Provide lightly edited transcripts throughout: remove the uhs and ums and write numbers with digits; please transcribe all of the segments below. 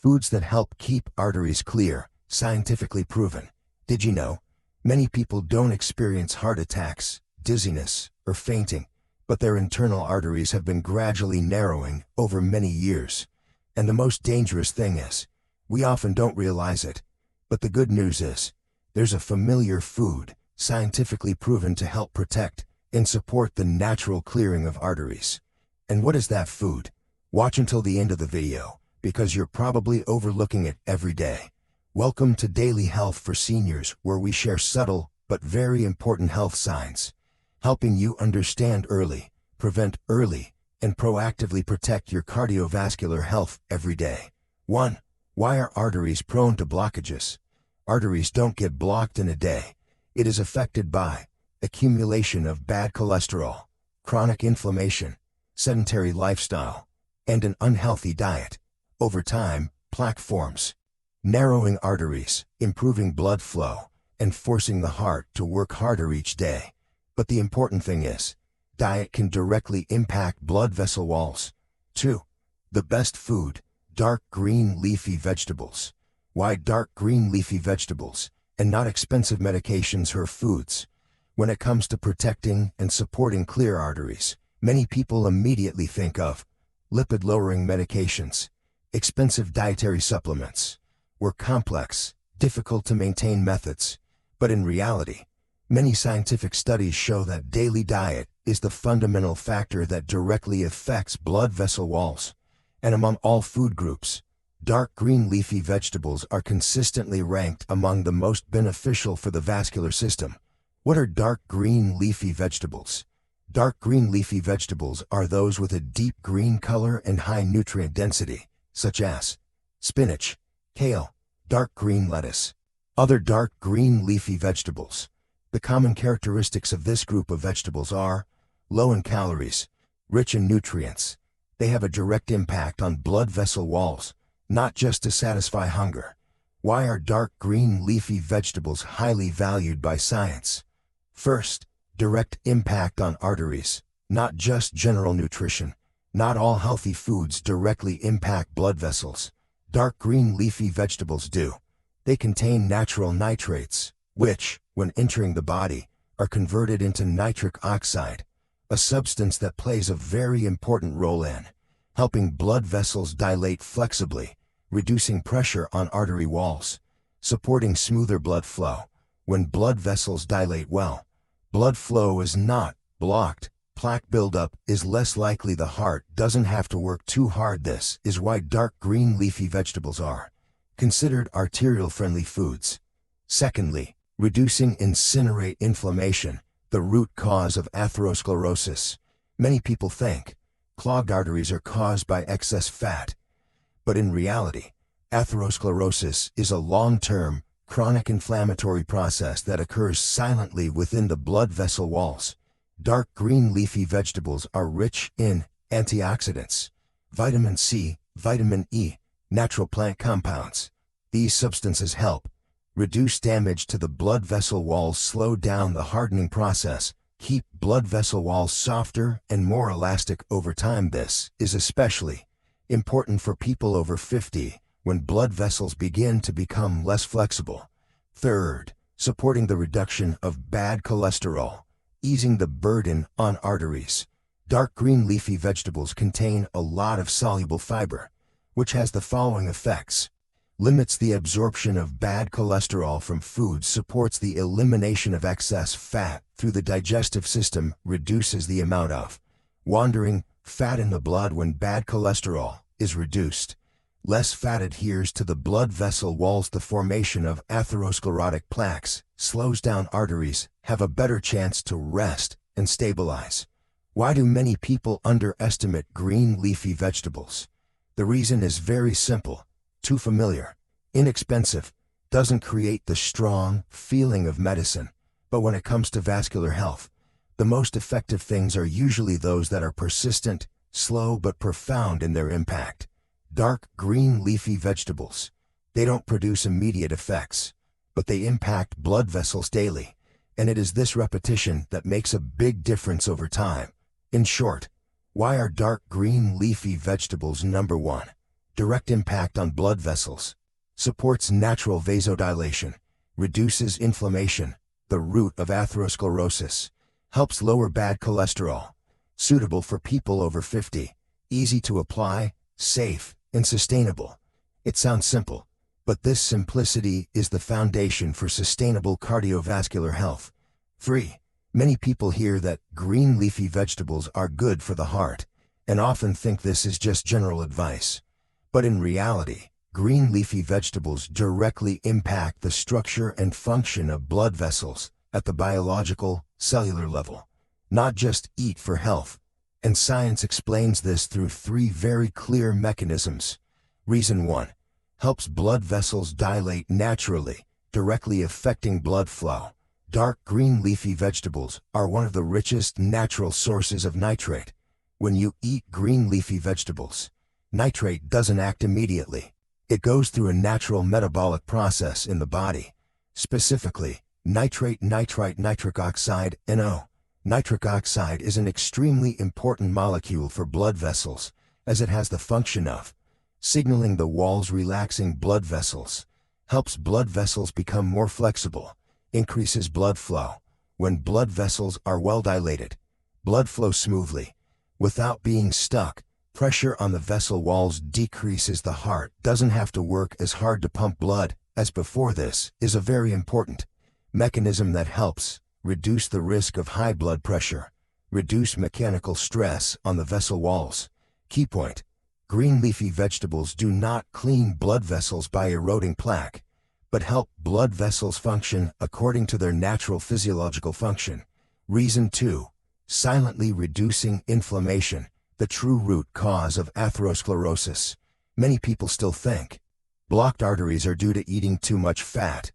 Foods that help keep arteries clear, scientifically proven. Did you know? Many people don't experience heart attacks, dizziness, or fainting, but their internal arteries have been gradually narrowing over many years. And the most dangerous thing is, we often don't realize it. But the good news is, there's a familiar food, scientifically proven to help protect and support the natural clearing of arteries. And what is that food? Watch until the end of the video, because you're probably overlooking it every day. Welcome to Daily Health for Seniors, where we share subtle but very important health signs, helping you understand early, prevent early, and proactively protect your cardiovascular health every day. 1. Why are arteries prone to blockages? Arteries don't get blocked in a day. It is affected by accumulation of bad cholesterol, chronic inflammation, sedentary lifestyle, and an unhealthy diet. Over time, plaque forms, narrowing arteries, improving blood flow, and forcing the heart to work harder each day. But the important thing is, diet can directly impact blood vessel walls. 2. The best food, dark green leafy vegetables. Why dark green leafy vegetables, and not expensive medications or foods? When it comes to protecting and supporting clear arteries, many people immediately think of lipid-lowering medications, expensive dietary supplements, or complex, difficult-to-maintain methods. But in reality, many scientific studies show that daily diet is the fundamental factor that directly affects blood vessel walls. And among all food groups, dark green leafy vegetables are consistently ranked among the most beneficial for the vascular system. What are dark green leafy vegetables? Dark green leafy vegetables are those with a deep green color and high nutrient density, such as spinach, kale, dark green lettuce. Other dark green leafy vegetables. The common characteristics of this group of vegetables are low in calories, rich in nutrients. They have a direct impact on blood vessel walls, not just to satisfy hunger. Why are dark green leafy vegetables highly valued by science? First, direct impact on arteries, not just general nutrition. Not all healthy foods directly impact blood vessels. Dark green leafy vegetables do. They contain natural nitrates, which, when entering the body, are converted into nitric oxide, a substance that plays a very important role in helping blood vessels dilate flexibly, reducing pressure on artery walls, supporting smoother blood flow. When blood vessels dilate well, blood flow is not blocked. Plaque buildup is less likely. The heart doesn't have to work too hard. This is why dark green leafy vegetables are considered arterial-friendly foods. Secondly, reducing incinerate inflammation, the root cause of atherosclerosis. Many people think clogged arteries are caused by excess fat. But in reality, atherosclerosis is a long-term, chronic inflammatory process that occurs silently within the blood vessel walls. Dark green leafy vegetables are rich in antioxidants, vitamin C, vitamin E, natural plant compounds. These substances help reduce damage to the blood vessel walls, slow down the hardening process, keep blood vessel walls softer and more elastic over time. This is especially important for people over 50, when blood vessels begin to become less flexible. Third, supporting the reduction of bad cholesterol, easing the burden on arteries. Dark green leafy vegetables contain a lot of soluble fiber, which has the following effects. Limits the absorption of bad cholesterol from foods, supports the elimination of excess fat through the digestive system, reduces the amount of wandering fat in the blood. When bad cholesterol is reduced, less fat adheres to the blood vessel walls. The formation of atherosclerotic plaques slows down. Arteries have a better chance to rest and stabilize. Why do many people underestimate green leafy vegetables? The reason is very simple. Too familiar, inexpensive, doesn't create the strong feeling of medicine. But when it comes to vascular health, the most effective things are usually those that are persistent, slow but profound in their impact. Dark green leafy vegetables. They don't produce immediate effects, but they impact blood vessels daily, and it is this repetition that makes a big difference over time. In short, why are dark green leafy vegetables number one? direct impact on blood vessels, supports natural vasodilation, reduces inflammation, the root of atherosclerosis, helps lower bad cholesterol, suitable for people over 50, easy to apply, safe, and sustainable. It sounds simple, but this simplicity is the foundation for sustainable cardiovascular health. Many people hear that green leafy vegetables are good for the heart, and often think this is just general advice. But in reality, green leafy vegetables directly impact the structure and function of blood vessels at the biological, cellular level. Not just eat for health. And science explains this through 3 very clear mechanisms. Reason 1. Helps blood vessels dilate naturally, directly affecting blood flow. Dark green leafy vegetables are one of the richest natural sources of nitrate. When you eat green leafy vegetables, nitrate doesn't act immediately. It goes through a natural metabolic process in the body. Specifically, nitric oxide, NO. Nitric oxide is an extremely important molecule for blood vessels, as it has the function of signaling the walls, relaxing blood vessels, helps blood vessels become more flexible, increases blood flow. When blood vessels are well dilated, blood flows smoothly, without being stuck. Pressure on the vessel walls decreases. The heart doesn't have to work as hard to pump blood as before. This is a very important mechanism that helps reduce the risk of high blood pressure, reduce mechanical stress on the vessel walls. Key point: green leafy vegetables do not clean blood vessels by eroding plaque, but help blood vessels function according to their natural physiological function. Reason 2. Silently reducing inflammation, the true root cause of atherosclerosis. Many people still think blocked arteries are due to eating too much fat.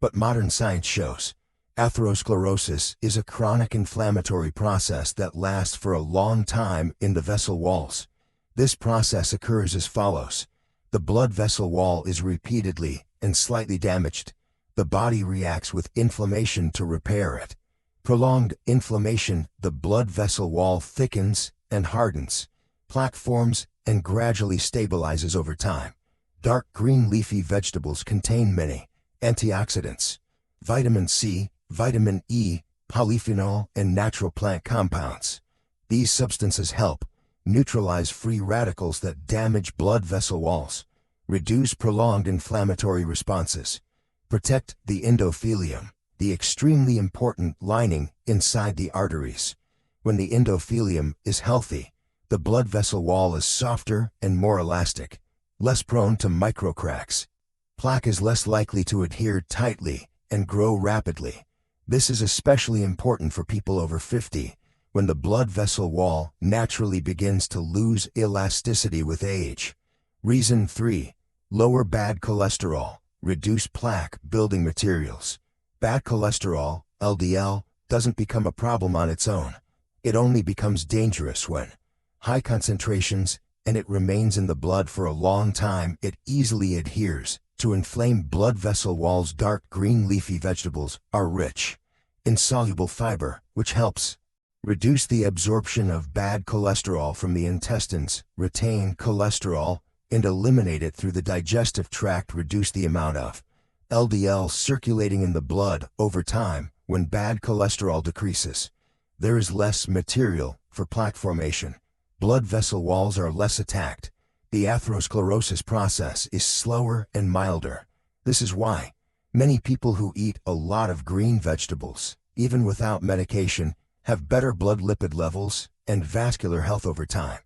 But modern science shows atherosclerosis is a chronic inflammatory process that lasts for a long time in the vessel walls. This process occurs as follows. The blood vessel wall is repeatedly and slightly damaged. The body reacts with inflammation to repair it. Prolonged inflammation, the blood vessel wall thickens and hardens. Plaque forms and gradually stabilizes over time. Dark green leafy vegetables contain many antioxidants, vitamin C, vitamin E, polyphenol, and natural plant compounds. These substances help neutralize free radicals that damage blood vessel walls, reduce prolonged inflammatory responses, protect the endothelium, the extremely important lining inside the arteries. When the endothelium is healthy, the blood vessel wall is softer and more elastic, less prone to microcracks. Plaque is less likely to adhere tightly and grow rapidly. This is especially important for people over 50, when the blood vessel wall naturally begins to lose elasticity with age. Reason 3. Lower bad cholesterol, reduce plaque building materials. Bad cholesterol, LDL, doesn't become a problem on its own. It only becomes dangerous when high concentrations, and it remains in the blood for a long time. It easily adheres to inflamed blood vessel walls. Dark green leafy vegetables are rich in soluble fiber, which helps reduce the absorption of bad cholesterol from the intestines, retain cholesterol, and eliminate it through the digestive tract. Reduce the amount of LDL circulating in the blood over time. When bad cholesterol decreases, there is less material for plaque formation. Blood vessel walls are less attacked. The atherosclerosis process is slower and milder. This is why many people who eat a lot of green vegetables, even without medication, have better blood lipid levels and vascular health over time.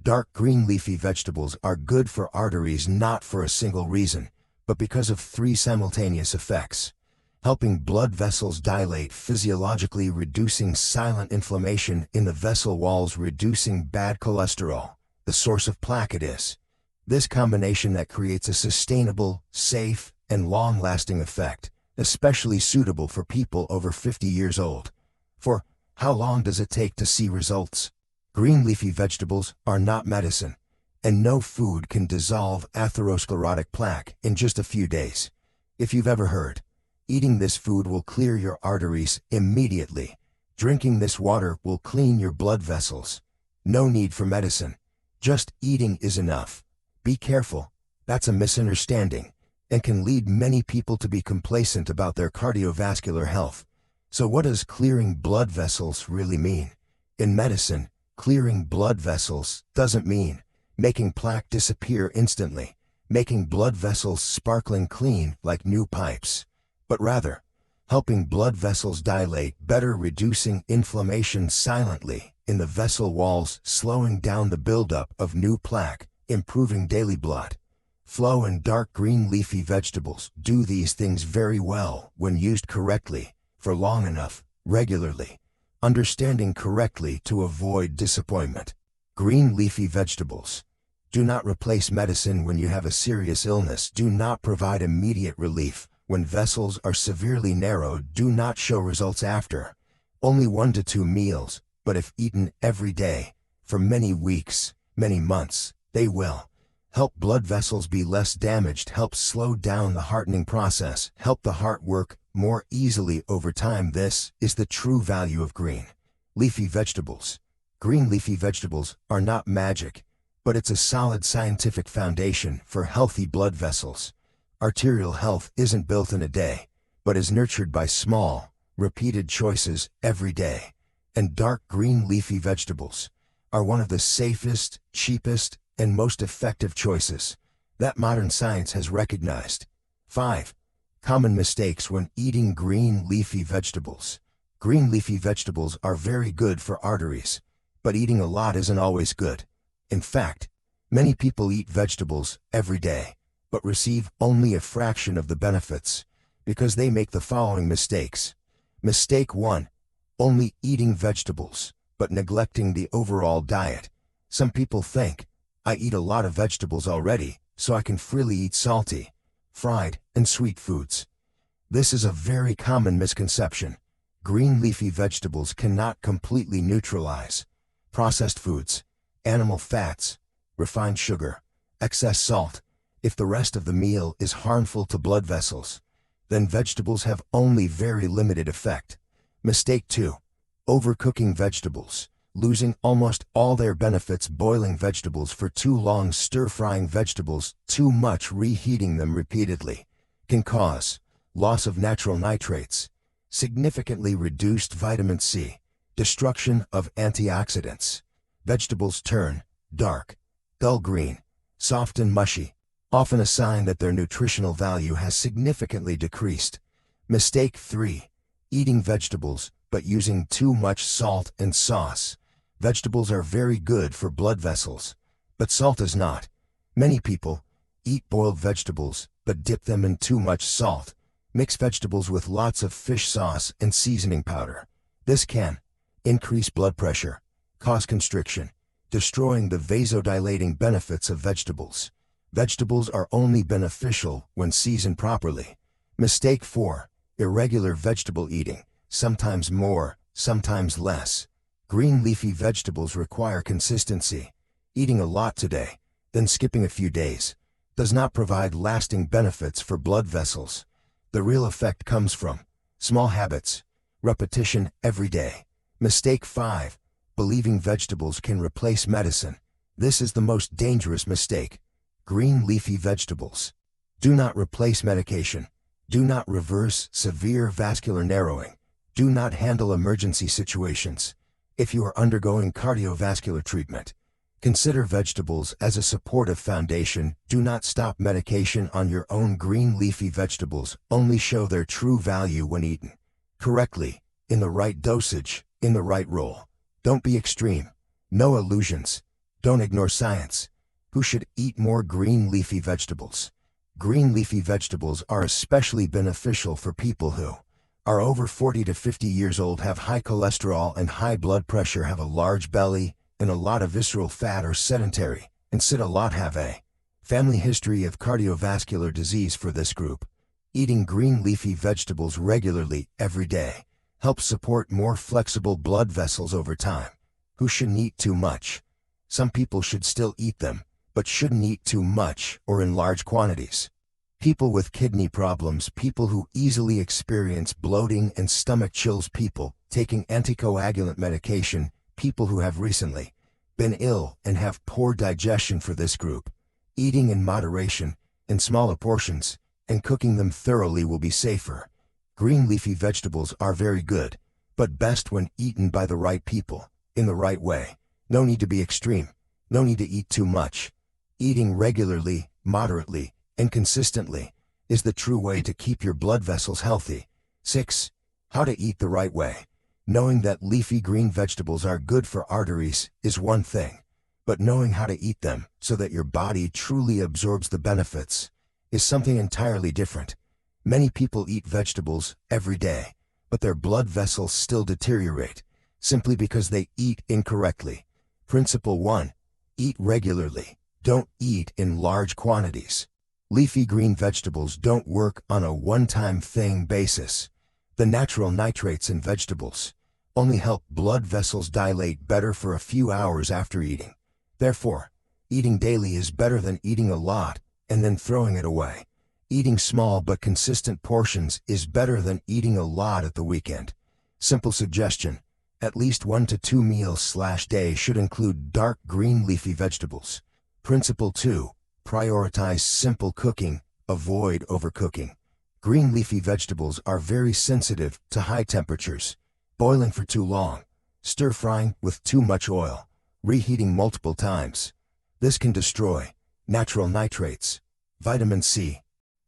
Dark green leafy vegetables are good for arteries not for a single reason, but because of 3 simultaneous effects: helping blood vessels dilate physiologically, reducing silent inflammation in the vessel walls, reducing bad cholesterol, the source of plaque. It is this combination that creates a sustainable, safe, and long-lasting effect, especially suitable for people over 50 years old. For how long does it take to see results? Green leafy vegetables are not medicine, and no food can dissolve atherosclerotic plaque in just a few days. If you've ever heard, eating this food will clear your arteries immediately, drinking this water will clean your blood vessels, no need for medicine, just eating is enough. Be careful, that's a misunderstanding, and can lead many people to be complacent about their cardiovascular health. So what does clearing blood vessels really mean? In medicine, clearing blood vessels doesn't mean making plaque disappear instantly, making blood vessels sparkling clean like new pipes, but rather helping blood vessels dilate better, reducing inflammation silently in the vessel walls, slowing down the buildup of new plaque, improving daily blood flow. And dark green leafy vegetables do these things very well when used correctly, for long enough, regularly, understanding correctly to avoid disappointment. Green leafy vegetables do not replace medicine when you have a serious illness, do not provide immediate relief when vessels are severely narrowed, do not show results after only 1 to 2 meals, but if eaten every day, for many weeks, many months, they will help blood vessels be less damaged, help slow down the hardening process, help the heart work more easily over time. This is the true value of green leafy vegetables. Green leafy vegetables are not magic, but it's a solid scientific foundation for healthy blood vessels. Arterial health isn't built in a day, but is nurtured by small, repeated choices every day. And dark green leafy vegetables are one of the safest, cheapest, and most effective choices that modern science has recognized. 5. Common mistakes when eating green leafy vegetables. Green leafy vegetables are very good for arteries, but eating a lot isn't always good. In fact, many people eat vegetables every day, but receive only a fraction of the benefits because they make the following mistakes. Mistake 1. Only eating vegetables, but neglecting the overall diet. Some people think, I eat a lot of vegetables already, so I can freely eat salty, fried, and sweet foods. This is a very common misconception. Green leafy vegetables cannot completely neutralize processed foods, animal fats, refined sugar, excess salt. If the rest of the meal is harmful to blood vessels, then vegetables have only very limited effect. Mistake 2. Overcooking vegetables, losing almost all their benefits. Boiling vegetables for too long, stir-frying vegetables too much, reheating them repeatedly can cause loss of natural nitrates, significantly reduced vitamin C, destruction of antioxidants. Vegetables turn dark, dull green, soft and mushy, often a sign that their nutritional value has significantly decreased. Mistake 3. Eating vegetables but using too much salt and sauce. Vegetables are very good for blood vessels, but salt is not. Many people eat boiled vegetables but dip them in too much salt. Mix vegetables with lots of fish sauce and seasoning powder. This can increase blood pressure, cause constriction, destroying the vasodilating benefits of vegetables. Vegetables are only beneficial when seasoned properly. Mistake 4. Irregular vegetable eating, sometimes more, sometimes less. Green leafy vegetables require consistency. Eating a lot today, then skipping a few days, does not provide lasting benefits for blood vessels. The real effect comes from small habits, repetition every day. Mistake 5. Believing vegetables can replace medicine. This is the most dangerous mistake. Green leafy vegetables do not replace medication, do not reverse severe vascular narrowing, do not handle emergency situations. If you are undergoing cardiovascular treatment, consider vegetables as a supportive foundation. Do not stop medication on your own. Green leafy vegetables only show their true value when eaten correctly, in the right dosage, in the right role. Don't be extreme. No illusions. Don't ignore science. Who should eat more green leafy vegetables? Green leafy vegetables are especially beneficial for people who are over 40 to 50 years old, have high cholesterol and high blood pressure, have a large belly and a lot of visceral fat, are sedentary and sit a lot, have a family history of cardiovascular disease. For this group, eating green leafy vegetables regularly every day helps support more flexible blood vessels over time. Who shouldn't eat too much? Some people should still eat them, but shouldn't eat too much or in large quantities. People with kidney problems, people who easily experience bloating and stomach chills, people taking anticoagulant medication, people who have recently been ill and have poor digestion. For this group, Eating in moderation, in smaller portions, and cooking them thoroughly will be safer. Green leafy vegetables are very good, but best when eaten by the right people, in the right way. No need to be extreme. No need to eat too much. Eating regularly, moderately, and consistently is the true way to keep your blood vessels healthy. 6. How to eat the right way. Knowing that leafy green vegetables are good for arteries is one thing, but knowing how to eat them so that your body truly absorbs the benefits is something entirely different. Many people eat vegetables every day, but their blood vessels still deteriorate simply because they eat incorrectly. Principle 1. Eat regularly. Don't eat in large quantities. Leafy green vegetables don't work on a one-time thing basis. The natural nitrates in vegetables only help blood vessels dilate better for a few hours after eating. Therefore, eating daily is better than eating a lot and then throwing it away. Eating small but consistent portions is better than eating a lot at the weekend. Simple suggestion: at least 1 to 2 meals/day should include dark green leafy vegetables. Principle 2. Prioritize simple cooking. Avoid overcooking. Green leafy vegetables are very sensitive to high temperatures. Boiling for too long, stir-frying with too much oil, reheating multiple times. This can destroy natural nitrates, vitamin C,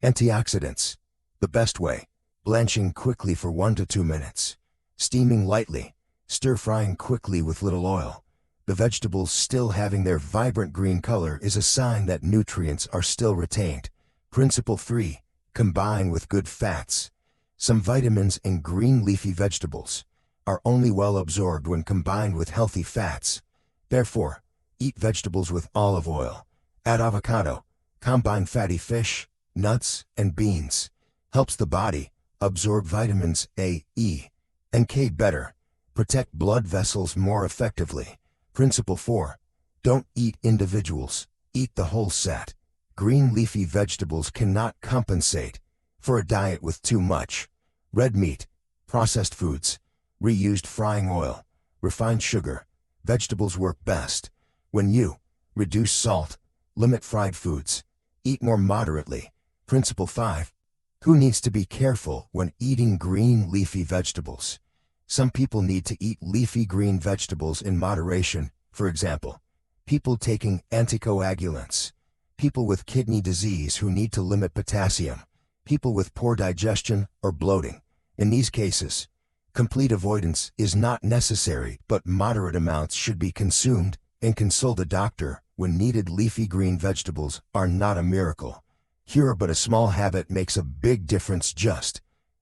antioxidants. The best way: blanching quickly for 1 to 2 minutes, steaming lightly, stir-frying quickly with little oil. The vegetables still having their vibrant green color is a sign that nutrients are still retained. Principle 3. Combine with good fats. Some vitamins in green leafy vegetables are only well absorbed when combined with healthy fats. Therefore, eat vegetables with olive oil. Add avocado. Combine fatty fish, nuts, and beans. Helps the body absorb vitamins A, E, and K better. Protect blood vessels more effectively. Principle 4. Don't eat individuals. Eat the whole set. Green leafy vegetables cannot compensate for a diet with too much red meat, processed foods, reused frying oil, refined sugar. Vegetables work best when you reduce salt, limit fried foods, eat more moderately. Principle 5. Who needs to be careful when eating green leafy vegetables? Some people need to eat leafy green vegetables in moderation. For example, people taking anticoagulants, people with kidney disease who need to limit potassium, people with poor digestion or bloating. In these cases, complete avoidance is not necessary, but moderate amounts should be consumed, and consult a doctor when needed. Leafy green vegetables are not a miracle cure, but a small habit makes a big difference. Just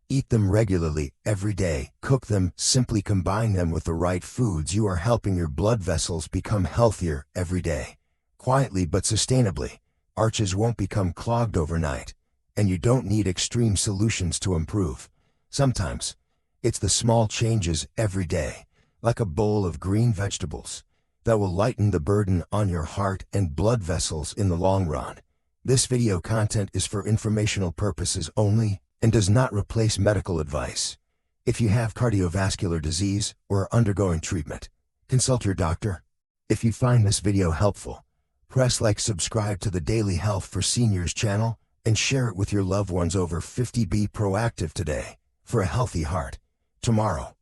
eat them regularly every day. Cook them. Simply combine them with the right foods. You are helping your blood vessels become healthier every day. Quietly but sustainably. Arches won't become clogged overnight, and you don't need extreme solutions to improve. Sometimes, it's the small changes every day, like a bowl of green vegetables, that will lighten the burden on your heart and blood vessels in the long run. This video content is for informational purposes only and does not replace medical advice. If you have cardiovascular disease or are undergoing treatment, consult your doctor. If you find this video helpful, press like, subscribe to the Daily Health for Seniors channel, and share it with your loved ones over 50. Be proactive today for a healthy heart tomorrow.